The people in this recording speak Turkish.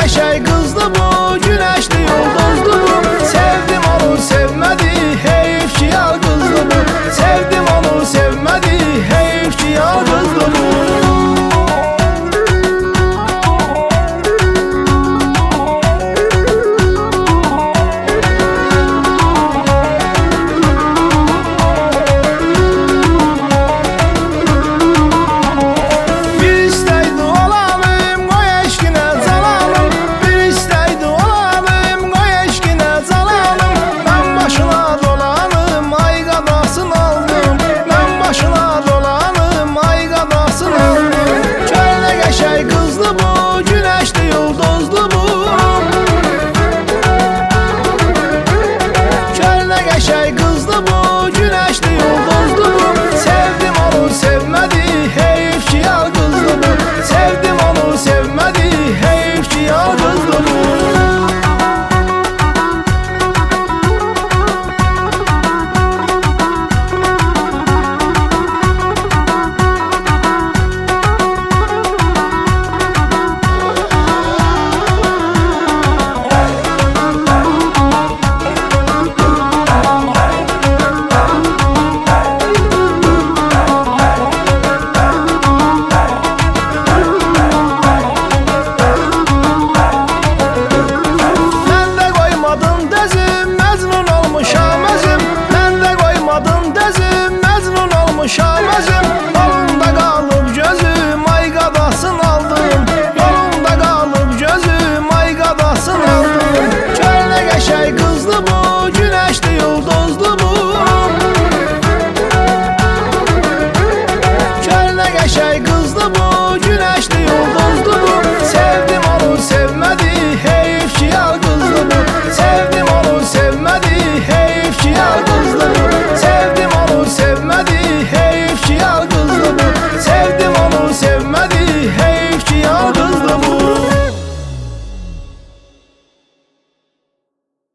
Şey kızdı bu, güneşli yıldızdı bu. Sevdim onu sevmedi, heyif ki yalgızdı bu. Sevdim onu sevmedi, heyif ki yalgızdı bu. Şey kızdı bu, güneşli yıldızdı bu. Kölne geçey kızdı bu, güneşli yıldızdı bu. Sevdim onu sevmedi, heyif ki yalgızdı bu. Sevdim onu sevmedi, heyif ki yalgızdı bu. Şamazım, yolunda kalıp gözüm, ay qadasın aldım. Yolunda kalıp gözüm, ay qadasın aldım. Kölne geçey kızdı bu,